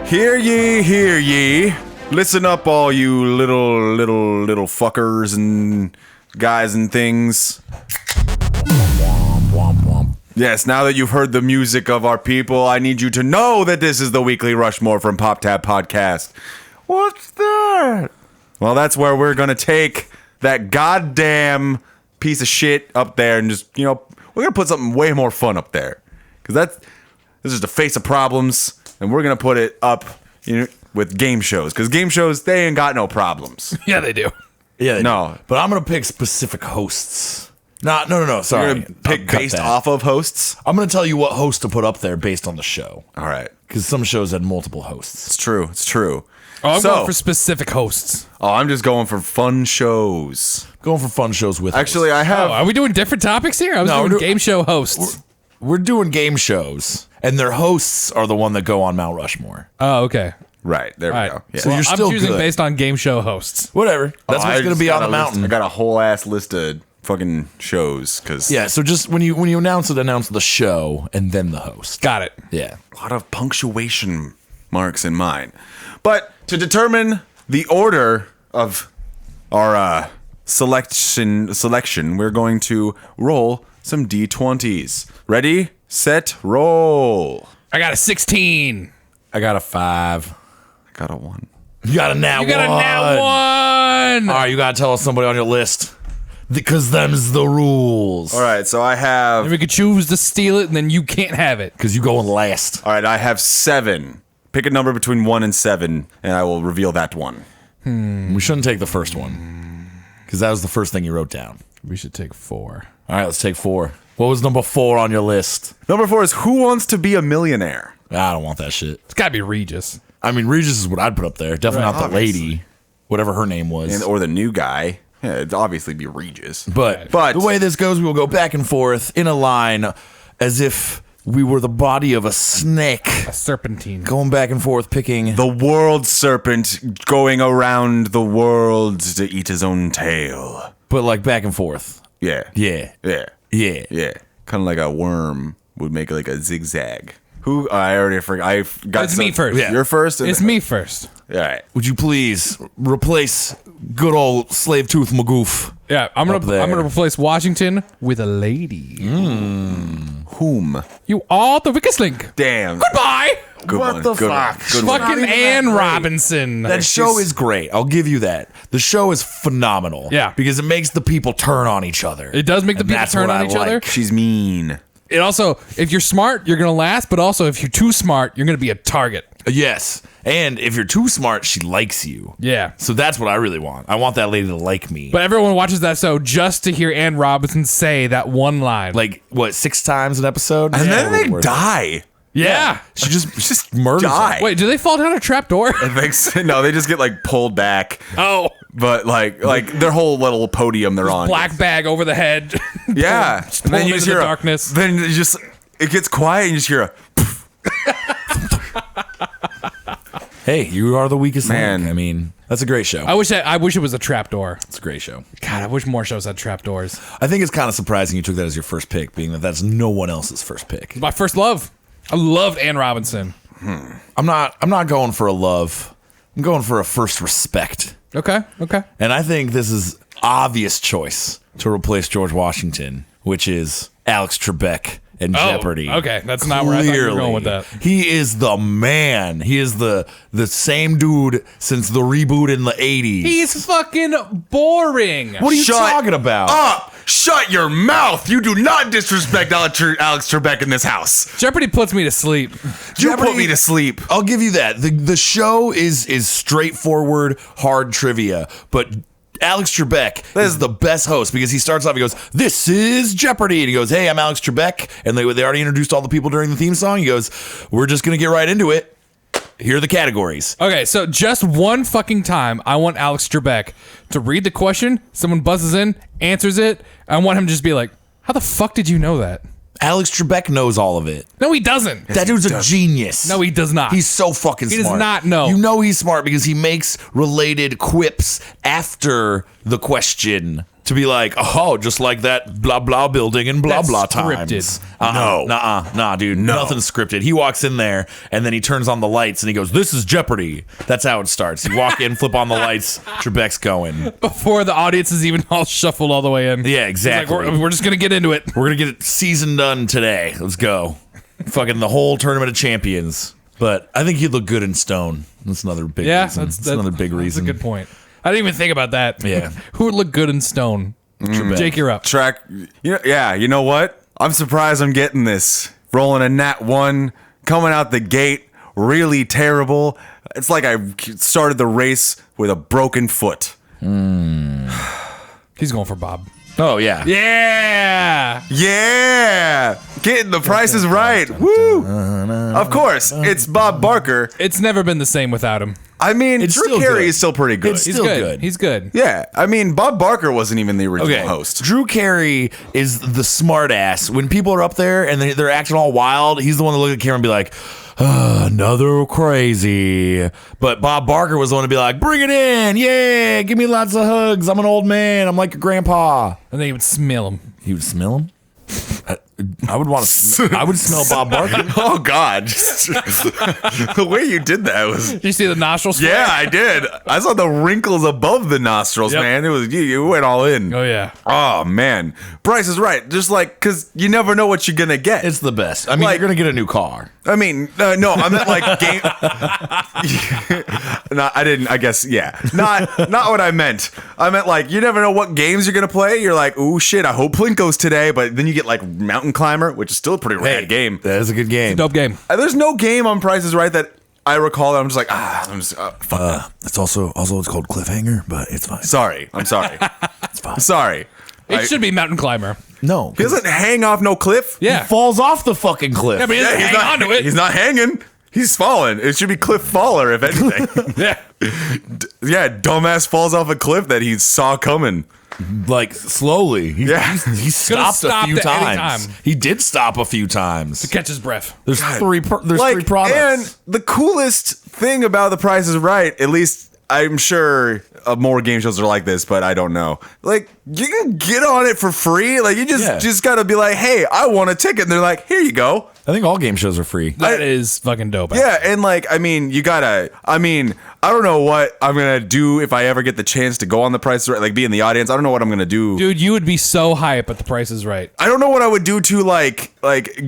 Hear ye, hear ye. Listen up, all you little fuckers and guys and things. Yes, now that you've heard the music of our people, I need you to know that this is the Weekly Rushmore from Pop Tab Podcast. What's that? Well, that's where we're gonna take that goddamn piece of shit up there and just, we're gonna put something way more fun up there. Because this is the face of problems, and we're gonna put it up, with game shows. Because game shows, they ain't got no problems. Yeah, they do. Yeah, No. But I'm gonna pick specific hosts. No. Sorry. You're gonna pick based off of hosts? I'm gonna tell you what host to put up there based on the show. All right. Because some shows had multiple hosts. It's true. Oh, I'm going for specific hosts. Oh, I'm just going for fun shows. Going for fun shows with Actually, hosts. I have... Are we doing different topics here? I was doing game show hosts. We're doing game shows, and their hosts are the one that go on Mount Rushmore. Oh, okay. Right, there All we right. go. Yeah. So you're I'm still choosing good. based on game show hosts. Whatever. That's what's going to be on the mountain. I got a whole ass list of fucking shows, because... Yeah, so just when you announce the show and then the host. Got it. Yeah. A lot of punctuation marks in mine. But to determine the order of our selection, we're going to roll some D20s. Ready, set, roll. I got a 16. I got a 5. I got a 1. You got a nat 1. You got a nat 1. All right, you got to tell us somebody on your list. Because them's the rules. All right, so I have... And we could choose to steal it, and then you can't have it. Because you going last. All right, I have 7. Pick a number between 1 and 7, and I will reveal that one. We shouldn't take the first one. Because that was the first thing you wrote down. We should take 4. All right, let's take 4. What was number 4 on your list? Number 4 is Who Wants to Be a Millionaire? I don't want that shit. It's got to be Regis. I mean, Regis is what I'd put up there. Definitely not the lady. Whatever her name was. Or the new guy. Yeah, it'd obviously be Regis. But the way this goes, we will go back and forth in a line as if we were the body of a snake. A serpentine. Going back and forth, picking... The world serpent going around the world to eat his own tail. But like back and forth. Yeah. Yeah. Yeah. Yeah. Yeah. Kind of like a worm would make like a zigzag. Who? I already forgot. I got It's me first. Yeah. You're first? It's me first. All right. Would you please replace good old Slave Tooth Magoof? Yeah, I'm Up there. gonna replace Washington with a lady. Whom? You are the weakest link. Damn. Goodbye. Good What one. the Good fuck? one. Good one. Fucking Ann Robinson. That show is great. I'll give you that. The show is phenomenal. Yeah. Because it makes the people turn on each other. It does make the And people that's turn what on I each other. like. She's mean. It also, if you're smart, you're gonna last. But also, if you're too smart, you're gonna be a target. Yes. And if you're too smart, she likes you. Yeah. So that's what I really want. I want that lady to like me. But everyone watches that show just to hear Ann Robinson say that one line. Like, what, 6 times an episode? And then they Worth it. die. yeah. She just Just murders die. her. Wait, do they fall down a trap door? No, they just get like pulled back. Oh, But like their whole little podium they're on. black bag over the head. Yeah. Just pull them into the darkness. Then you just it gets quiet and you just hear a Hey, you are the weakest Man. link. I mean, that's a great show. I wish it was a trap door. It's a great show. God, I wish more shows had trap doors. I think it's kind of surprising you took that as your first pick, being that that's no one else's first pick. My first love. I loved Ann Robinson. I'm not going for a love. I'm going for a first respect. Okay. And I think this is obvious choice to replace George Washington, which is Alex Trebek in Jeopardy. Okay, that's not where I thought you were going with that. He is the man. He is the same dude since the reboot in the 80s. He's fucking boring. What are you talking about? up. Shut your mouth. You do not disrespect Alex Trebek in this house. Jeopardy puts me to sleep. You put me to sleep. I'll give you that. The show is straightforward, hard trivia, but Alex Trebek is the best host because he starts off, he goes, "This is Jeopardy!" And he goes, "Hey, I'm Alex Trebek." And they already introduced all the people during the theme song. He goes, "We're just going to get right into it. Here are the categories." Okay, so just one fucking time, I want Alex Trebek to read the question, someone buzzes in, answers it, I want him to just be like, how the fuck did you know that? Alex Trebek knows all of it. No, he doesn't. That dude's a genius. No, he does not. He's so fucking He smart. does not know. You know he's smart because he makes related quips after the question to be like, oh, just like that blah blah building in blah That's blah scripted. times. Nah, dude, nothing's scripted. He walks in there and then he turns on the lights and he goes, "This is Jeopardy." That's how it starts. You walk in, flip on the lights, Trebek's going. Before the audience is even all shuffled all the way in. Yeah, He's exactly. like, we're just gonna get into it. We're gonna get it season done today. Let's go. Fucking the whole tournament of champions. But I think he'd look good in stone. That's another big reason. That's another big reason. That's a good point. I didn't even think about that. Yeah. Who would look good in stone? Jake, you're up. Track. You know what? I'm surprised I'm getting this. Rolling a nat 1, coming out the gate, really terrible. It's like I started the race with a broken foot. He's going for Bob. Oh yeah. Yeah. Yeah! Getting the prices right. Woo! Of course, it's Bob Barker. It's never been the same without him. I mean, It's Drew still Carey good. is still pretty good. It's He's still good. good. He's good. Yeah, I mean, Bob Barker wasn't even the original Okay. host. Drew Carey is the smart ass. When people are up there and they're acting all wild, he's the one to look at the camera and be like, another crazy. But Bob Barker was the one to be like, bring it in. Yeah, give me lots of hugs. I'm an old man. I'm like your grandpa. And then he would smell him. He would smell him? I would want to. I would smell Bob Barker. Oh God! The way you did that was. Did you see the nostrils? Yeah, I did. I saw the wrinkles above the nostrils, Yep. man. It was you went all in. Oh yeah. Oh man, Bryce is right. Just like because you never know what you're gonna get. It's the best. I mean, Like- you're gonna get a new car. I mean, no, I meant like game. No, I didn't. I guess not what I meant. I meant like you never know what games you're gonna play. You're like, oh shit, I hope Plinko's today, but then you get like Mountain Climber, which is still a pretty rad game. That is a good game. Dope game. There's no game on Price is Right that I recall that I'm just like, fuck that. It's also it's called Cliffhanger, but it's fine. Sorry. I'm sorry. It's fine. Sorry. It should be Mountain Climber. No, He doesn't hang off no cliff. Yeah. he falls off the fucking cliff. Yeah, but he doesn't he's hang not onto it. He's not hanging. He's falling. It should be Cliff Faller, if anything. Yeah. Yeah, dumbass falls off a cliff that he saw coming. Like slowly. Yeah. He stopped a stopped few at any times. time. He did stop a few times. Catch his breath. There's three Like, products. and the coolest thing about The Price is Right, at least I'm sure more game shows are like this, but I don't know. Like, you can get on it for free. Like, you just gotta be like, hey, I want a ticket. And they're like, here you go. I think all game shows are free. That is fucking dope. Yeah, and like, I mean, I don't know what I'm gonna do if I ever get the chance to go on The Price is Right, like be in the audience. I don't know what I'm gonna do. Dude, you would be so hype at The Price is Right. I don't know what I would do to like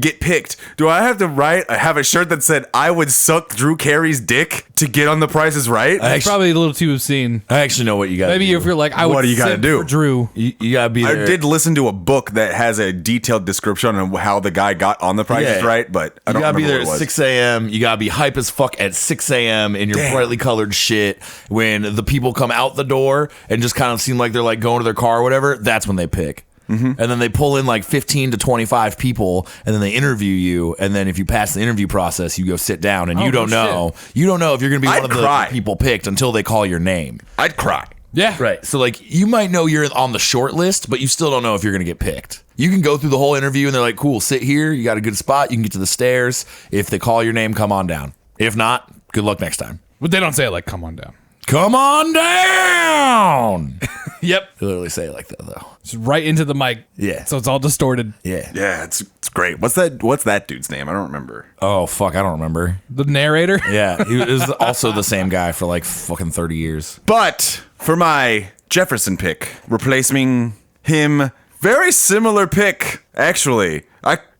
get picked. Do I have to have a shirt that said I would suck Drew Carey's dick to get on The Price is Right? It's probably a little too obscene. I actually know what you got. Maybe if you're like, I would What do you gotta simp do? for Drew. you gotta be I there. did listen to a book that has a detailed description on how the guy got on The Price is Right, but I You don't gotta be remember there what it at was. 6 a.m. You gotta be hype as fuck at 6 a.m. in your Damn. brightly colored shit. When the people come out the door and just kind of seem like they're like going to their car or whatever, that's when they pick. Mm-hmm. And then they pull in like 15 to 25 people, and then they interview you. And then if you pass the interview process, you go sit down, and you don't no know. You don't know if you're gonna be I'd one of the cry. people picked until they call your name. I'd cry. Yeah. Right. So like you might know you're on the short list, but you still don't know if you're going to get picked. You can go through the whole interview and they're like, "Cool, sit here. You got a good spot. You can get to the stairs. If they call your name, come on down. If not, good luck next time." But they don't say it like, come on down. Come on down. Yep. They literally say it like that though. Just right into the mic. Yeah. So it's all distorted. Yeah. Yeah, it's great. What's that dude's name? I don't remember. Oh fuck, I don't remember. The narrator. Yeah, he was also the same guy for like fucking 30 years. But for my Jefferson pick, replacing him, very similar pick actually.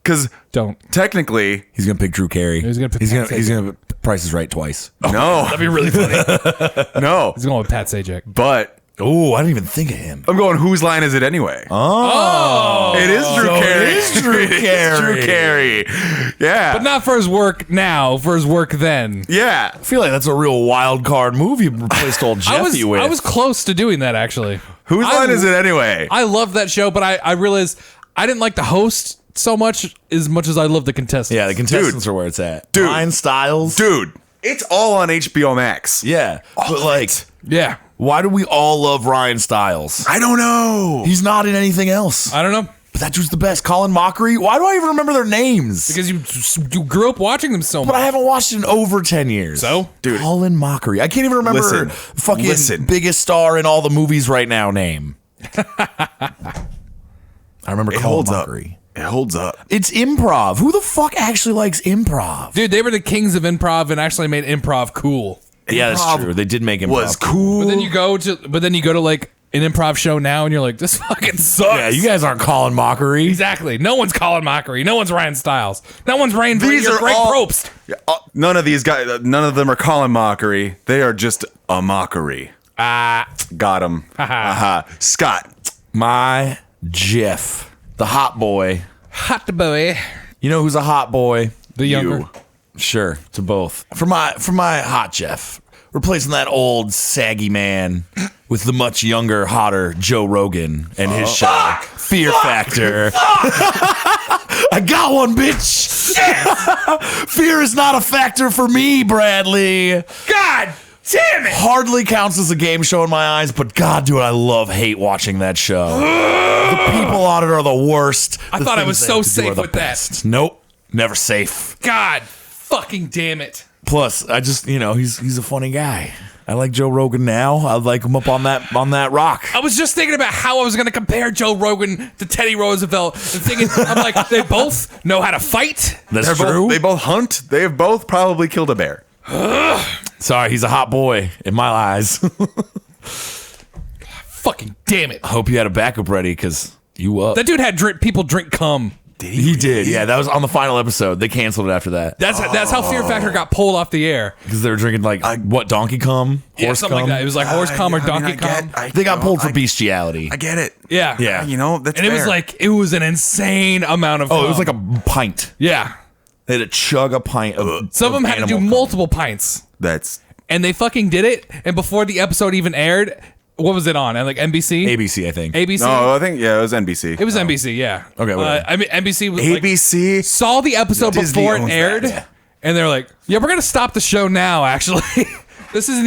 Because Don't. technically, He's gonna pick Drew Carey. He's gonna pick He's Pat gonna Price is Right twice. no, That'd be really funny. no. He's going with Pat Sajak. But Oh, I didn't even think of him. I'm going. Whose line is it anyway? Oh. It is Drew So it Carey. is Drew It is Carey. Drew Carey. Yeah. But not for his work now, for his work then. Yeah. I feel like that's a real wild card move you replaced old Jeffy with. I was close to doing that actually. Whose line is it anyway? I love that show, but I realized I didn't like the host so much as I love the contestants. Yeah, the contestants are where it's at. Dude. Ryan Stiles. Dude, it's all on HBO Max. Yeah. But like, Yeah. why do we all love Ryan Stiles? I don't know. He's not in anything else. I don't know. But that dude's the best. Colin Mockery. Why do I even remember their names? Because you grew up watching them so But I much. haven't watched it in over 10 years. So? Dude. Colin Mockery. I can't even remember Listen. fucking Listen. biggest star in all the movies right now name. I remember It Colin holds up. Mockery. It holds up. It's improv. Who the fuck actually likes improv? Dude, they were the kings of improv and actually made improv cool. Yeah, that's Improv true. They did make improv. Was cool. But then you go to like an improv show now and you're like, this fucking sucks. Yeah, you guys aren't Colin Mockery. Exactly. No one's Colin Mockery. No one's Ryan Stiles. No one's Ryan These are Greg all- Probst. None of these guys, none of them are calling mockery. They are just a mockery. Got him. Scott. My Jeff, the hot boy. Hot boy. You know who's a hot boy? The younger. You. Sure, to both. For my hot Jeff, replacing that old saggy man with the much younger, hotter Joe Rogan and his show Fear Factor. I got one, bitch. Fear is not a factor for me, Bradley. God damn it. Hardly counts as a game show in my eyes, but God, dude, I love hate watching that show. The people on it are the worst. I thought I was so safe with that. Nope, never safe. God fucking damn it. Plus, I just, he's a funny guy. I like Joe Rogan now. I like him up on that rock. I was just thinking about how I was going to compare Joe Rogan to Teddy Roosevelt and thinking, I'm like, they both know how to fight. That's true. They both hunt. They have both probably killed a bear. Sorry, he's a hot boy in my eyes. Fucking damn it. I hope you had a backup ready because you up. That dude had people drink cum. He did. Yeah, that was on the final episode. They canceled it after that That's how Fear Factor got pulled off the air. because they were drinking what donkey cum, Yeah, horse something cum. like that. It was like horse cum or donkey I cum. They got pulled for bestiality. I get it. Yeah. Yeah. That's And it was fair. like, it was an insane amount of cum. It was like a pint. Yeah. They had to chug a pint of. Some of them had to do animal cum. multiple pints. That's And they fucking did it. And before the episode even aired, what was it on? And like NBC? ABC, I think. ABC? no. I think it was NBC. It was NBC, yeah. Okay, whatever. I mean, NBC was like, ABC. saw the episode Disney before it owns aired, that. and they're like, "Yeah, we're gonna stop the show now." Actually, this isn't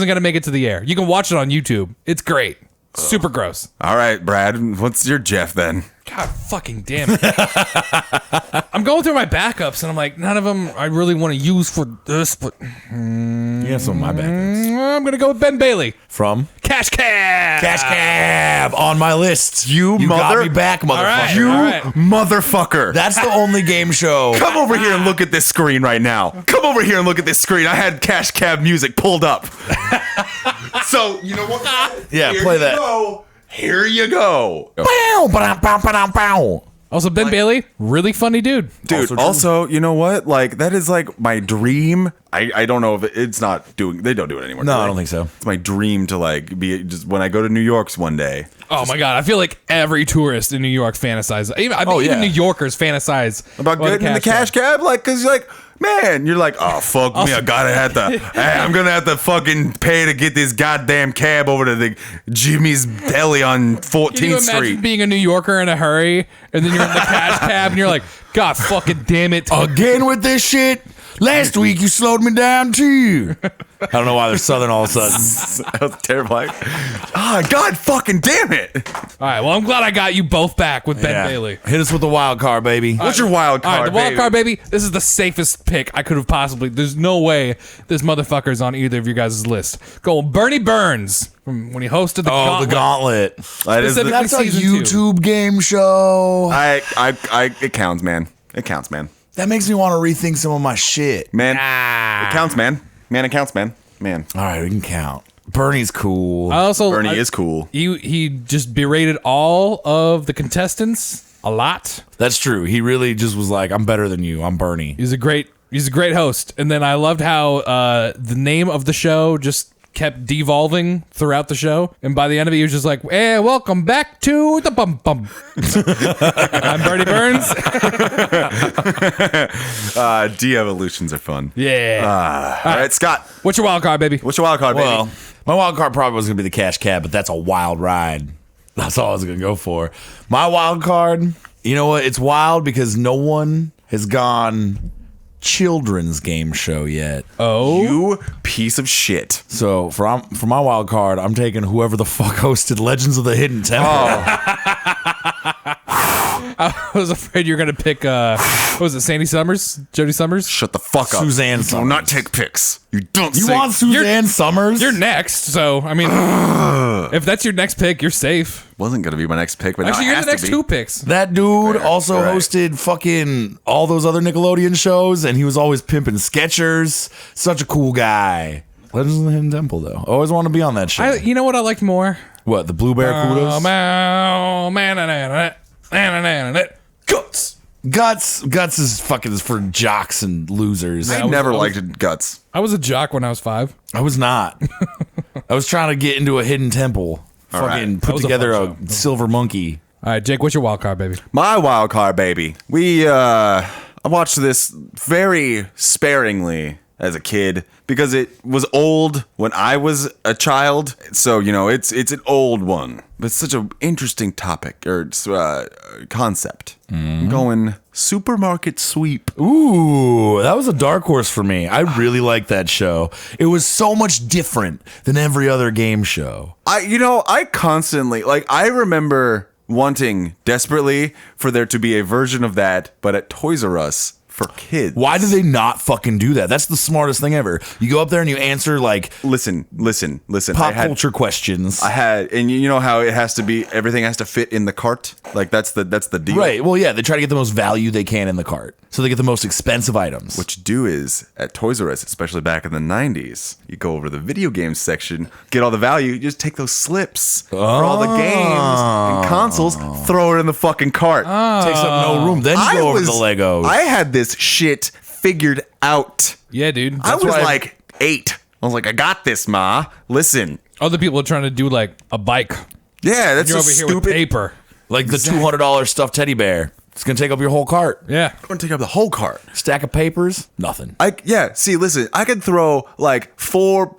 gonna make it to the air. You can watch it on YouTube. It's great. Super gross. All right, Brad. What's your Jeff then? God fucking damn it. I'm going through my backups, and I'm like, none of them I really want to use for this, but You have some of my backups. I'm gonna go with Ben Bailey. From Cash Cab. Cash Cab on my list. You got mother- me back, motherfucker. right. You All right. motherfucker. That's the only game show. Come over here and look at this screen right now. Come over here and look at this screen. I had Cash Cab music pulled up. So, you know what? Yeah, Here play you that. go. Here you go. Bow, ba-dum, bow, ba-dum, bow. Also, Ben Bailey, really funny dude. Dude, Also also, you know what? Like, that is like my dream. I don't know if it's not doing, they don't do it anymore. No, do I they? don't think so. It's my dream to like be just when I go to New York's one day. Oh my god, I feel like every tourist in New York fantasizes. I think even New Yorkers fantasize About getting in the cash cab, like, cause you're like, man, you're like, oh fuck me, I gotta have to, hey, I'm gonna have to fucking pay to get this goddamn cab over to the Jimmy's Deli on 14th Can you imagine Street. being a New Yorker in a hurry, and then you're in the cash cab, and you're like, God fucking damn it. Again with this shit. Last week you slowed me down too. I don't know why they're southern all of a sudden. That was terrible. Like, God fucking damn it. All right, well, I'm glad I got you both back with Ben Yeah. Bailey. Hit us with the wild card, baby. What's your wild All card? right, the wild baby? card, baby. This is the safest pick I could have possibly. There's no way this motherfucker's on either of you guys' list. Go Bernie Burns from when he hosted the Oh, the Gauntlet. gauntlet. That is Specifically- That's a Season YouTube game show. it counts, man. It counts, man. That makes me want to rethink some of my shit. Man, it counts, man. Man, it counts, man. Man, All right, we can count. Bernie's cool. Bernie is cool. He just berated all of the contestants a lot. That's true. He really just was like, I'm better than you. I'm Bernie. He's a great host. And then I loved how the name of the show just kept devolving throughout the show. And by the end of it, he was just like, "Hey, welcome back to the bum bum." I'm Bernie Burns. De-evolutions are fun. Yeah. All right, Scott. What's your wild card, baby? What's your wild card, baby? Well, my wild card probably was going to be the cash cab, but that's a wild ride. That's all I was going to go for. My wild card, you know what? It's wild because no one has gone children's game show yet. Oh. You piece of shit. So for my wild card, I'm taking whoever the fuck hosted Legends of the Hidden Temple. I was afraid you were gonna pick. What was it? Sandy Summers, Jodie Summers. Shut the fuck up. Suzanne You Summers. do not take pics. You don't. You say- want Suzanne Summers? You're next, so I mean, if that's your next pick, you're safe. Wasn't gonna be my next pick, but Actually, now it you're the has next to be. 2 picks. That dude also right. hosted fucking all those other Nickelodeon shows, and he was always pimping Skechers. Such a cool guy. Legends of the Hidden Temple, though. I always want to be on that show. You know what I liked more? What, the Blue Barracudas? Guts. Guts is fucking for jocks and losers. I never liked Guts. I was a jock when I was 5. I was not. I was trying to get into a hidden temple. Fucking right. put was a together fun a silver monkey. All right, Jake, what's your wild card, baby? My wild card, baby. I watched this very sparingly as a kid because it was old when I was a child. So, it's an old one. But it's such an interesting topic or concept. I'm going supermarket sweep. Ooh, that was a dark horse for me. I really liked that show. It was so much different than every other game show. I constantly, I remember wanting desperately for there to be a version of that, but at Toys R Us for kids. Why do they not fucking do that? That's the smartest thing ever. You go up there and you answer like Listen. pop culture questions. And you know how it has to be, everything has to fit in the cart? Like, that's the deal. Right. Well, yeah, they try to get the most value they can in the cart. So they get the most expensive items. What you do is, at Toys R Us, especially back in the 90s, you go over to the video games section, get all the value, you just take those slips for all the games and consoles, throw it in the fucking cart. takes up no room. Then you go over to the Legos. I had this shit figured out. Yeah, dude. I was why I- like 8. I was like, I got this, Ma. Listen. Other people are trying to do like a bike. Yeah, that's You're just over here with stupid. paper. Like the $200 stuffed teddy bear. It's going to take up your whole cart. Yeah. I'm going to take up the whole cart. Stack of papers, nothing. Listen, I could throw like 4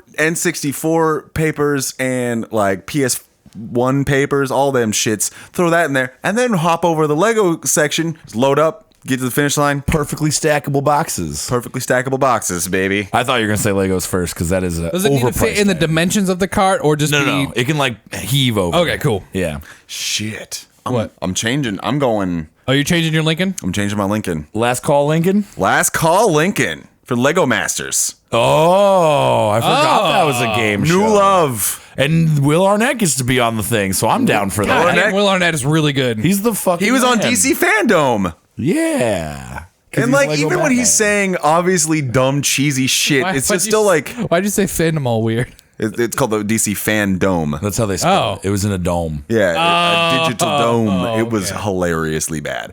N64 papers and like PS1 papers, all them shits, throw that in there, and then hop over to the Lego section, just load up, get to the finish line. Perfectly stackable boxes. Perfectly stackable boxes, baby. I thought you were going to say Legos first because that is a Does it need to fit in the dimensions of the cart or just be? No. It can like heave over. Okay, cool. Yeah. Shit. What? I'm changing. I'm going. Oh, you're changing your Lincoln? I'm changing my Lincoln. Last call, Lincoln. Last call, Lincoln for Lego Masters. Oh, I forgot that was a game show. New love. And Will Arnett gets to be on the thing, so I'm down for that. God, Will Arnett is really good. He's the fucking He was on man. DC Fandom. Yeah. 'Cause And he's like, Lego even when he's Batman. saying obviously dumb, cheesy shit, it's just still like, Why'd you say fandom all weird? it's called the DC Fandom. That's how they spell Oh. it. It was in a dome. Yeah, a digital dome. It was okay. hilariously bad.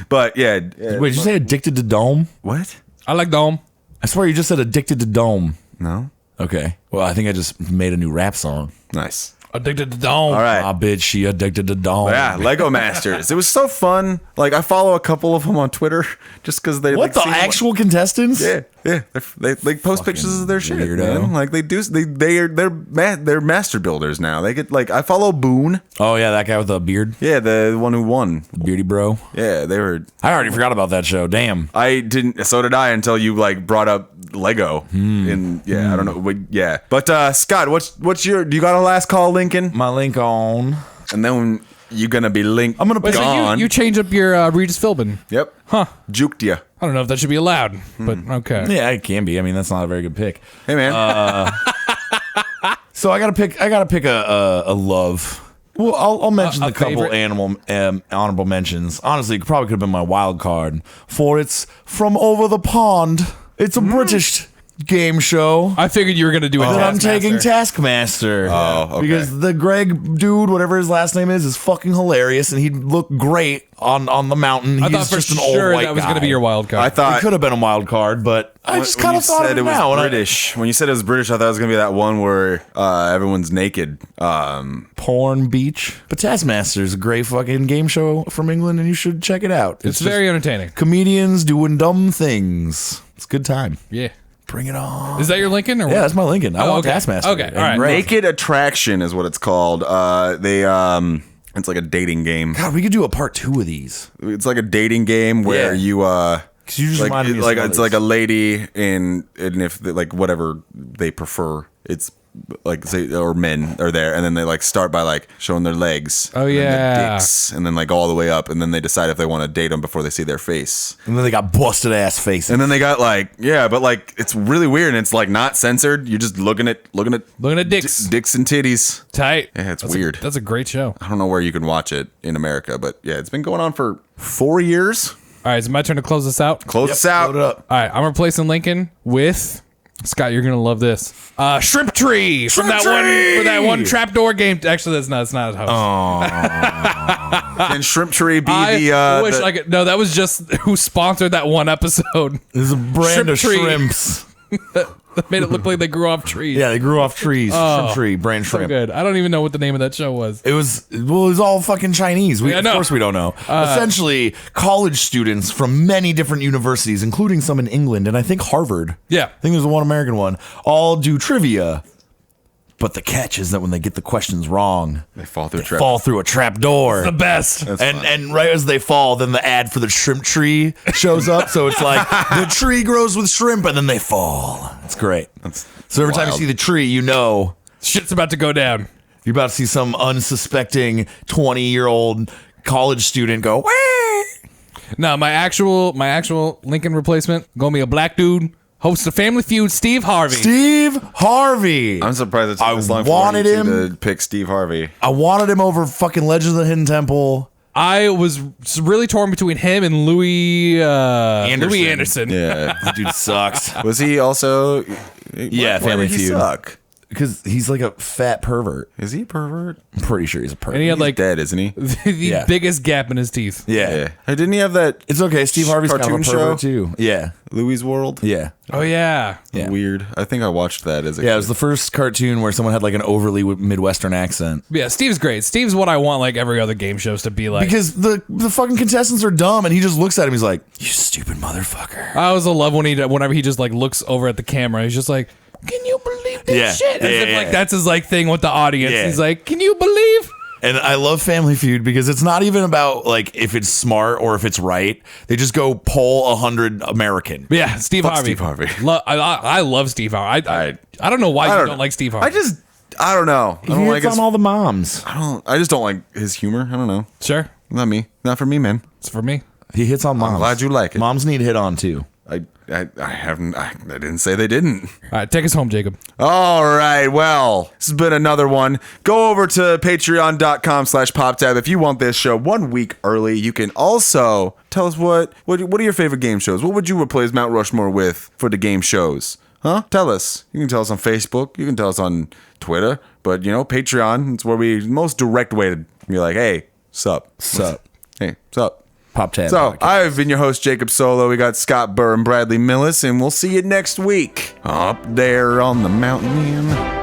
But yeah. Wait, did you say addicted to dome? What? I like Dome. I swear you just said addicted to dome. No? Okay. Well, I think I just made a new rap song. Nice. Addicted to Dome. All right. Ah, bitch, she addicted to dome. Yeah, Lego Masters. It was so fun. Like, I follow a couple of them on Twitter just because they What, like, the seem actual contestants? Yeah. They post pictures of their shit, weirdo. man. Like they're master builders now. They get I follow Boone. Oh, yeah, that guy with the beard. Yeah, the one who won. Beardy bro. Yeah, they were. I already forgot about that show. Damn. I didn't. So did I until you brought up Lego. And I don't know. Yeah, but Scott, what's your? Do you got a last call, Lincoln? My link on. And then you gonna be linked. I'm gonna Wait, so gone. you change up your Regis Philbin. Yep. Huh. Juked ya. I don't know if that should be allowed, but okay. Yeah, it can be. I mean, that's not a very good pick. Hey man. So I gotta pick a love. Well, I'll mention A the couple favorite? honorable mentions. Honestly, it probably could have been my wild card. For it's from over the pond. It's a British game show. I figured you were going to do a That I'm Taskmaster. taking Taskmaster. Oh, okay. Because the Greg dude, whatever his last name is fucking hilarious, and he'd look great on the mountain. I He's thought for just an sure old white that was guy. going to be your wild card. I It thought could have been a wild card, but I just when kind you of thought said of it it was now. and British. When you said it was British, I thought it was gonna be that one where everyone's naked. Porn Beach. But Taskmaster is a great fucking game show from England, and you should check it out. it's just very entertaining. comedians doing dumb things. It's a good time. Yeah. Bring it on. Is that your Lincoln? Or Yeah, that's my Lincoln. I Oh, want okay. Taskmaster. Okay, And all right. Greg. Naked Attraction is what it's called. It's like a dating game. God, we could do a part 2 of these. It's like a dating game where Yeah. you 'Cause you just reminded me of some it's like others. a lady and if whatever they prefer. It's like say or men are there, and then they like start by like showing their legs. Oh, and then yeah. their dicks, and then like all the way up, and then they decide if they want to date them before they see their face. And then they got busted ass faces. And then they got like but like it's really weird, and it's like not censored. You're just looking at dicks. dicks and titties. Tight. Yeah, it's That's weird. That's a great show. I don't know where you can watch it in America, but yeah, it's been going on for 4 years. All right, it's my turn to close this out. Close us out. Load it up. All right, I'm replacing Lincoln with Scott. You're gonna love this. Shrimp Tree from that one trapdoor game. Actually, that's not. It's not a host. Can Shrimp Tree be I wish the I could. No, that was just who sponsored that one episode. This is a brand of Shrimp Tree. shrimps. That made it look like they grew off trees. Yeah, they grew off trees. Shrimp Tree, brand so shrimp. good. I don't even know what the name of that show was. It was all fucking Chinese. Yeah, I Of know. course we don't know. Essentially, college students from many different universities, including some in England and I think Harvard. Yeah. I think there's one American one. All do trivia. But the catch is that when they get the questions wrong, they fall through a trap door. The best. And right as they fall, then the ad for the shrimp tree shows up. So it's like the tree grows with shrimp, and then they fall. It's great. So every time you wild. see the tree, you know Shit's about to go down. you're about to see some unsuspecting 20-year-old college student go, "Wah!" No, my actual Lincoln replacement gonna be a black dude, host of Family Feud, Steve Harvey. Steve Harvey. I'm surprised it took I this long wanted for you him- to pick Steve Harvey. I wanted him over fucking Legends of the Hidden Temple. I was really torn between him and Louis Anderson. Yeah. This dude sucks. Was he also? Yeah, why Family did he Feud. suck? Because he's like a fat pervert. Is he a pervert? I'm pretty sure he's a pervert. And he had He's like dead, isn't he? the Yeah. biggest gap in his teeth. Yeah. Hey, didn't he have that It's okay. Steve Harvey's kind of a cartoon pervert show? too. Yeah. Louis World? Yeah. Oh yeah. Yeah. Weird. I think I watched that as a Yeah, it kid. was the first cartoon where someone had like an overly Midwestern accent. Yeah, Steve's great. Steve's what I want like every other game shows to be like. Because the fucking contestants are dumb, and he just looks at him. He's like, "You stupid motherfucker." I always love whenever he just like looks over at the camera. He's just like, "Can you believe this Yeah. shit?" As Yeah, if yeah, like yeah. that's his like thing with the audience. Yeah. He's like, "Can you believe?" And I love Family Feud because it's not even about like if it's smart or if it's right. They just go poll 100 American. Yeah, Steve Fuck Harvey. Steve Harvey. I love Steve Harvey. I don't know why you don't like Steve Harvey. I don't know. I He don't like hits his, on all the moms. I just don't like his humor. I don't know. Sure, Not me. Not for me, man. it's for me. He hits on moms. glad you like it. Moms need hit on too. I haven't. I didn't say they didn't. All right, take us home, Jacob. All right. Well, this has been another one. Go over to patreon.com/poptab if you want this show 1 week early. You can also tell us what are your favorite game shows? What would you replace Mount Rushmore with for the game shows? Huh? Tell us. You can tell us on Facebook. You can tell us on Twitter. But, Patreon, it's where most direct way to be like, hey, sup? Sup? Hey, sup? Pop tab. So, podcast. I've been your host, Jacob Solo. We got Scott Burr and Bradley Millis, and we'll see you next week up there on the mountain.